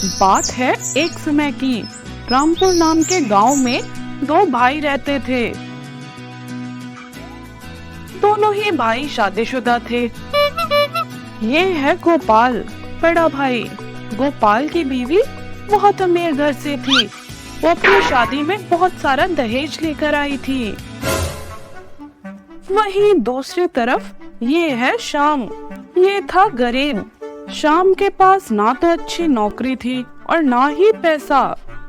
बात है एक समय की। रामपुर नाम के गांव में दो भाई रहते थे। दोनों ही भाई शादीशुदा थे। ये है गोपाल, बड़ा भाई। गोपाल की बीवी बहुत अमीर घर से थी। वो अपनी शादी में बहुत सारा दहेज लेकर आई थी। वहीं दूसरी तरफ ये है श्याम। ये था गरीब। श्याम के पास ना तो अच्छी नौकरी थी और ना ही पैसा।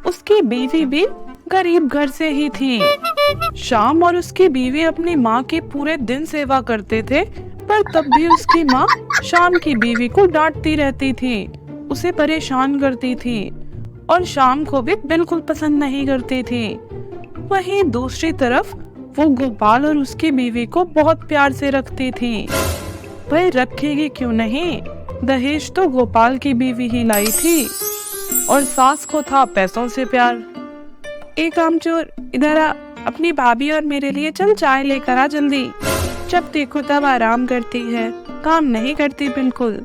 उसकी बीवी भी गरीब घर से ही थी। श्याम और उसकी बीवी अपनी माँ की पूरे दिन सेवा करते थे, पर तब भी उसकी माँ श्याम की बीवी को डांटती रहती थी, उसे परेशान करती थी और श्याम को भी बिल्कुल पसंद नहीं करती थी। वहीं दूसरी तरफ वो गोपाल और उसकी बीवी को बहुत प्यार से रखती थी। वह रखेगी क्यों नहीं, दहेज तो गोपाल की बीवी ही लाई थी और सास को था पैसों से प्यार। एक कामचोर, इधर आ, अपनी भाभी और मेरे लिए चल चाय लेकर आ जल्दी। जब देखो तब आराम करती है, काम नहीं करती बिल्कुल।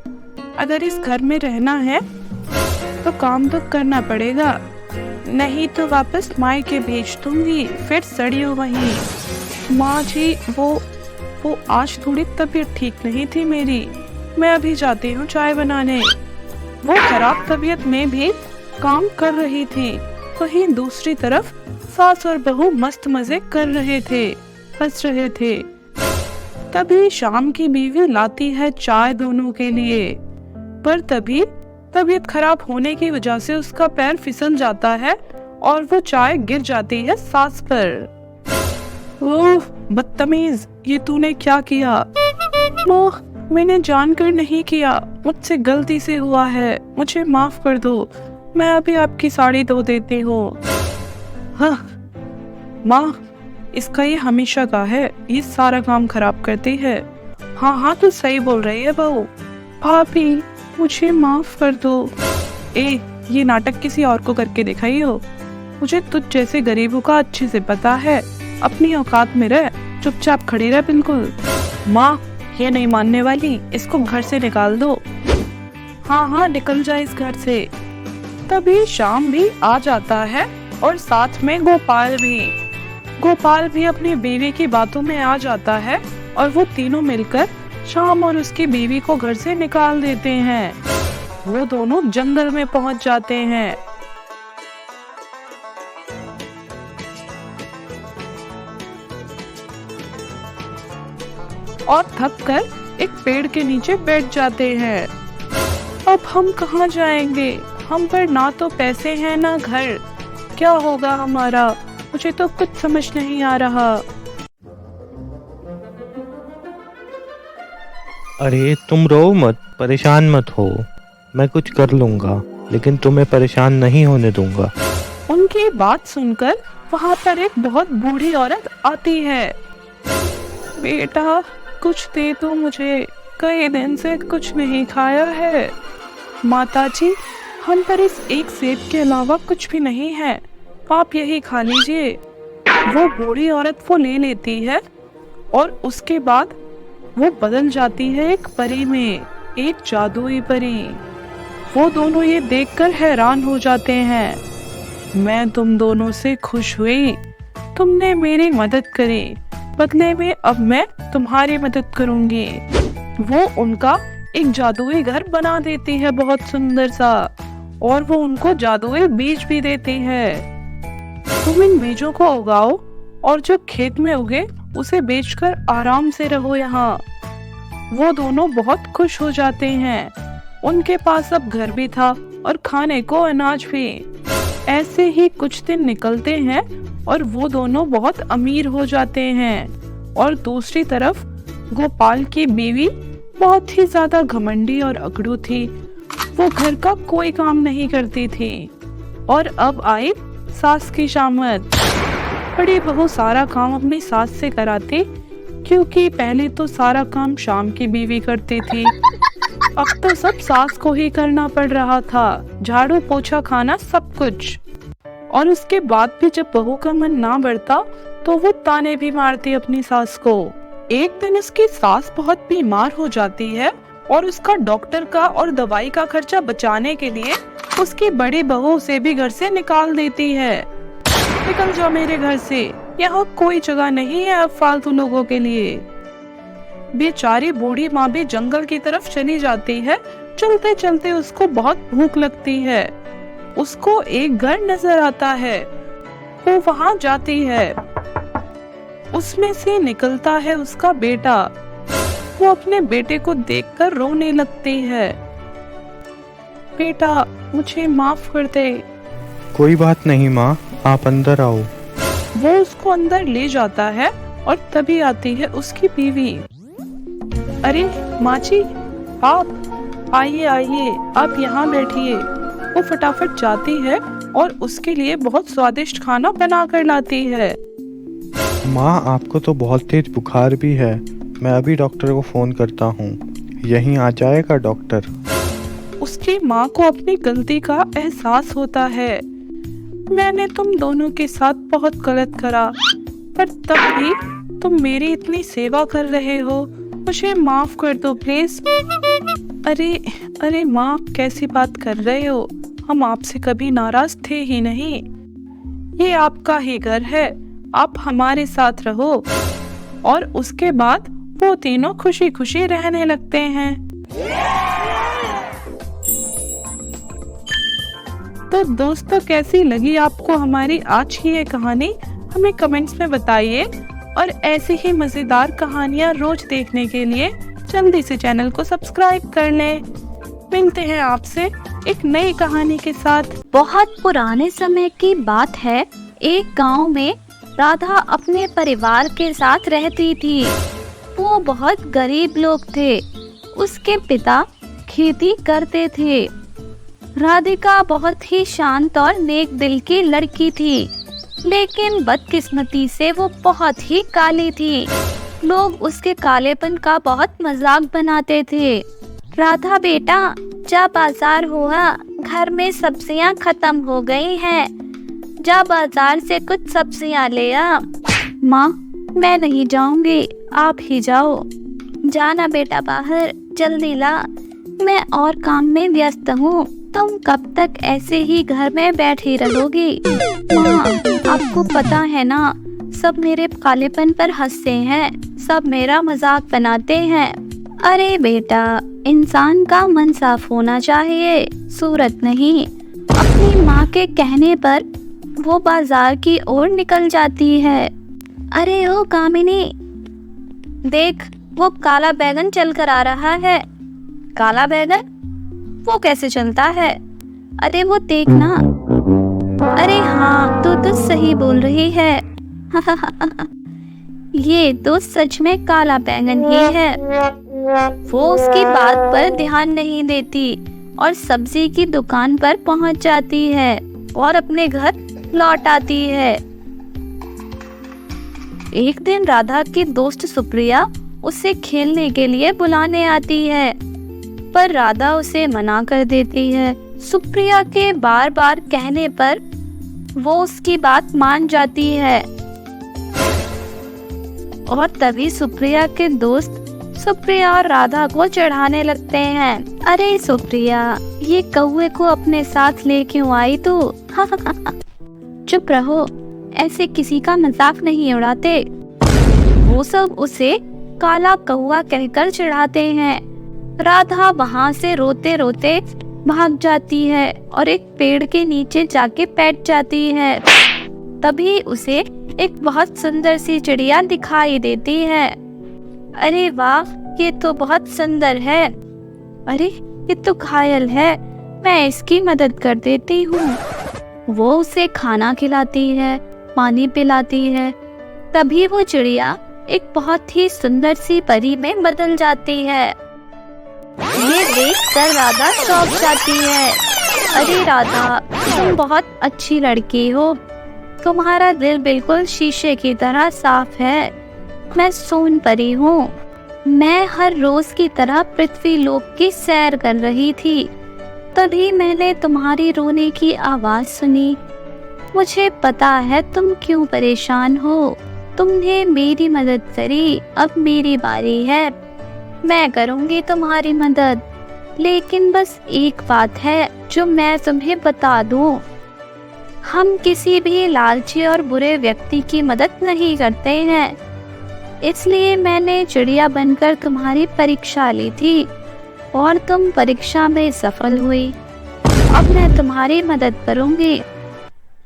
अगर इस घर में रहना है तो काम तो करना पड़ेगा, नहीं तो वापस मायके भेज दूंगी, फिर सड़ियो वहीं। माँ जी, वो आज थोड़ी तबीयत ठीक नहीं थी मेरी, मैं अभी जाती हूँ चाय बनाने। वो खराब तबीयत में भी काम कर रही थी। वहीं दूसरी तरफ सास और बहू मस्त मजे कर रहे थे, हंस रहे थे। तभी शाम की बीवी लाती है चाय दोनों के लिए, पर तभी तबीयत खराब होने की वजह से उसका पैर फिसल जाता है और वो चाय गिर जाती है सास पर। ओह बदतमीज, ये तूने क्या किया? मोह, मैंने जानकर नहीं किया, मुझसे गलती से हुआ है, मुझे माफ कर दो। मैं अभी आपकी साड़ी धो देती हूँ। हाँ माँ, इसका ये हमेशा का है, ये सारा काम खराब करती है। हाँ तू सही बोल रही है बहू। भाभी, मुझे माफ कर दो। ये नाटक किसी और को करके दिखाई हो। मुझे तुझ जैसे गरीबों का अच्छे से पता है। अपनी औकात में रह, चुपचाप खड़ी रह बिल्कुल। माँ, ये नहीं मानने वाली, इसको घर से निकाल दो। हाँ निकल जाए इस घर से। तभी श्याम भी आ जाता है और साथ में गोपाल भी अपनी बीवी की बातों में आ जाता है और वो तीनों मिलकर श्याम और उसकी बीवी को घर से निकाल देते हैं। वो दोनों जंगल में पहुंच जाते हैं। और थककर एक पेड़ के नीचे बैठ जाते हैं। अब हम कहाँ जाएंगे? हम पर ना तो पैसे हैं ना घर, क्या होगा हमारा? मुझे तो कुछ समझ नहीं आ रहा। अरे तुम रो मत, परेशान मत हो, मैं कुछ कर लूंगा, लेकिन तुम्हें परेशान नहीं होने दूंगा। उनकी बात सुनकर वहाँ पर एक बहुत बूढ़ी औरत आती है। बेटा, कुछ दे दो मुझे, कई दिन से कुछ नहीं खाया है। माताजी, हम पर इस एक सेब के अलावा कुछ भी नहीं है, आप यही खा लीजिए। वो बूढ़ी औरत वो ले लेती है और उसके बाद वो बदल जाती है एक परी में, एक जादुई परी। वो दोनों ये देखकर हैरान हो जाते हैं। मैं तुम दोनों से खुश हुई, तुमने मेरी मदद करी, बदले में अब मैं तुम्हारी मदद करूंगी। वो उनका एक जादुई घर बना देती है बहुत सुंदर सा, और वो उनको जादुई बीज भी देती है। तुम इन बीजों को उगाओ और जो खेत में उगे उसे बेचकर आराम से रहो यहाँ। वो दोनों बहुत खुश हो जाते हैं। उनके पास अब घर भी था और खाने को अनाज भी। ऐसे ही कुछ दिन निकलते हैं और वो दोनों बहुत अमीर हो जाते हैं। और दूसरी तरफ गोपाल की बीवी बहुत ही ज्यादा घमंडी और अकड़ू थी। वो घर का कोई काम नहीं करती थी। और अब आई सास की शामत। बड़ी बहू सारा काम अपनी सास से कराती, क्योंकि पहले तो सारा काम शाम की बीवी करती थी। अब तो सब सास को ही करना पड़ रहा था, झाड़ू पोछा खाना सब कुछ। और उसके बाद भी जब बहू का मन ना बढ़ता तो वो ताने भी मारती अपनी सास को। एक दिन उसकी सास बहुत बीमार हो जाती है और उसका डॉक्टर का और दवाई का खर्चा बचाने के लिए उसकी बड़ी बहू से भी घर से निकाल देती है। निकल जाओ मेरे घर से, यहाँ कोई जगह नहीं है अब फालतू लोगों के लिए। बेचारी बूढ़ी माँ भी जंगल की तरफ चली जाती है। चलते चलते उसको बहुत भूख लगती है। उसको एक घर नजर आता है। वो वहां जाती है। उसमें से निकलता है उसका बेटा। वो अपने बेटे को देखकर रोने लगती है। बेटा, मुझे माफ कर दे। कोई बात नहीं माँ, आप अंदर आओ। वो उसको अंदर ले जाता है और तभी आती है उसकी बीवी। अरे माँ जी, आप आइए आइए, आप यहाँ बैठिए। वो फटाफट जाती है और उसके लिए बहुत स्वादिष्ट खाना बना कर लाती है। माँ, आपको तो बहुत तेज बुखार भी है। मैं अभी डॉक्टर को फोन करता हूँ। यहीं आ जाएगा डॉक्टर। उसकी माँ को अपनी गलती का एहसास होता है। मैंने तुम दोनों के साथ बहुत गलत करा, पर तब भी तुम मेरी इतनी सेवा कर रहे हो। मुझे माफ कर दो प्लीज। अरे अरे माँ, कैसी बात कर रहे हो? हम आपसे कभी नाराज थे ही नहीं। ये आपका ही घर है, आप हमारे साथ रहो। और उसके बाद वो तीनों खुशी खुशी रहने लगते हैं। तो दोस्तों, कैसी लगी आपको हमारी आज की ये कहानी? हमें कमेंट्स में बताइए। और ऐसी ही मजेदार कहानियाँ रोज देखने के लिए जल्दी से चैनल को सब्सक्राइब कर लें। मिलते हैं आपसे एक नई कहानी के साथ। बहुत पुराने समय की बात है। एक गांव में राधा अपने परिवार के साथ रहती थी। वो बहुत गरीब लोग थे। उसके पिता खेती करते थे। राधिका बहुत ही शांत और नेक दिल की लड़की थी, लेकिन बदकिस्मती से वो बहुत ही काली थी। लोग उसके कालेपन का बहुत मजाक बनाते थे। राधा बेटा, जा बाजार हुआ, घर में सब्जियां खत्म हो गई हैं। जा बाजार से कुछ सब्जियां ले आ। माँ, मैं नहीं जाऊंगी, आप ही जाओ। जाना बेटा बाहर, जल्दी ला, मैं और काम में व्यस्त हूँ। तुम कब तक ऐसे ही घर में बैठी रहोगी? माँ, आपको पता है ना, सब मेरे कालेपन पर हंसते हैं, सब मेरा मजाक बनाते हैं। अरे बेटा, इंसान का मन साफ होना चाहिए, सूरत नहीं। अपनी माँ के कहने पर वो बाजार की ओर निकल जाती है। अरे ओ कामिनी, देख, वो काला बैगन चल कर आ रहा है। काला बैगन? वो कैसे चलता है? अरे वो देखना। अरे हाँ, तो सही बोल रही है। ये तो सच में काला बैगन ही है। वो उसकी बात पर ध्यान नहीं देती और सब्जी की दुकान पर पहुंच जाती है और अपने घर लौट आती है। एक दिन राधा की दोस्त सुप्रिया उसे खेलने के लिए बुलाने आती है, पर राधा उसे मना कर देती है। सुप्रिया के बार बार कहने पर वो उसकी बात मान जाती है और तभी सुप्रिया के दोस्त सुप्रिया और राधा को चढ़ाने लगते हैं। अरे सुप्रिया, ये कौवे को अपने साथ ले क्यों आई तू? चुप रहो, ऐसे किसी का मजाक नहीं उड़ाते। वो सब उसे काला कौवा कहकर चिढ़ाते हैं। राधा वहाँ से रोते रोते भाग जाती है और एक पेड़ के नीचे जाके बैठ जाती है। तभी उसे एक बहुत सुंदर सी चिड़िया दिखाई देती है। अरे वाह, ये तो बहुत सुंदर है। अरे ये तो घायल है, मैं इसकी मदद कर देती हूँ। वो उसे खाना खिलाती है, पानी पिलाती है। तभी वो चिड़िया एक बहुत ही सुंदर सी परी में बदल जाती है। ये देखकर राधा चौंक जाती है। अरे राधा, तुम बहुत अच्छी लड़की हो। तुम्हारा दिल बिल्कुल शीशे की तरह साफ है। मैं सोन परी हूँ। मैं हर रोज की तरह पृथ्वी लोक की सैर कर रही थी, तभी मैंने तुम्हारी रोने की आवाज सुनी। मुझे पता है तुम क्यों परेशान हो। तुमने मेरी मदद करी, अब मेरी बारी है। मैं करूंगी तुम्हारी मदद। लेकिन बस एक बात है जो मैं तुम्हें बता दूं, हम किसी भी लालची और बुरे व्यक्ति की मदद नहीं करते हैं। इसलिए मैंने चिड़िया बनकर तुम्हारी परीक्षा ली थी और तुम परीक्षा में सफल हुई। अब मैं तुम्हारी मदद करूंगी।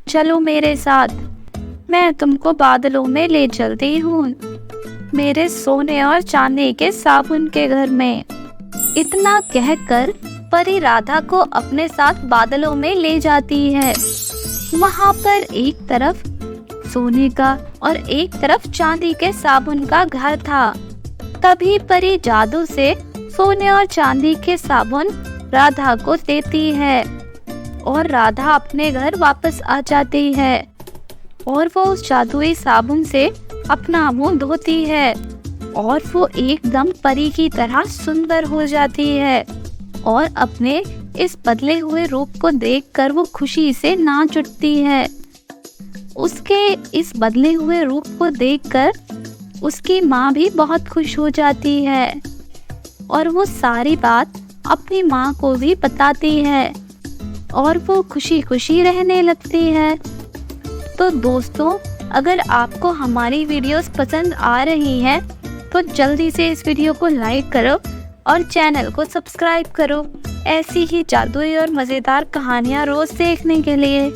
चलो मेरे साथ, मैं तुमको बादलों में ले चलती हूँ, मेरे सोने और चांदी के साबुन के घर में। इतना कहकर परी राधा को अपने साथ बादलों में ले जाती है। वहाँ पर एक तरफ सोने का और एक तरफ चांदी के साबुन का घर था। तभी परी जादू से सोने और चांदी के साबुन राधा को देती है और राधा अपने घर वापस आ जाती है और वो उस जादुई साबुन से अपना मुंह धोती है और वो एकदम परी की तरह सुंदर हो जाती है और अपने इस बदले हुए रूप को देखकर वो खुशी से नाच उठती है। उसके इस बदले हुए रूप को देखकर उसकी माँ भी बहुत खुश हो जाती है और वो सारी बात अपनी माँ को भी बताती है और वो खुशी खुशी रहने लगती है। तो दोस्तों, अगर आपको हमारी वीडियोस पसंद आ रही हैं तो जल्दी से इस वीडियो को लाइक करो और चैनल को सब्सक्राइब करो ऐसी ही जादुई और मज़ेदार कहानियाँ रोज़ देखने के लिए।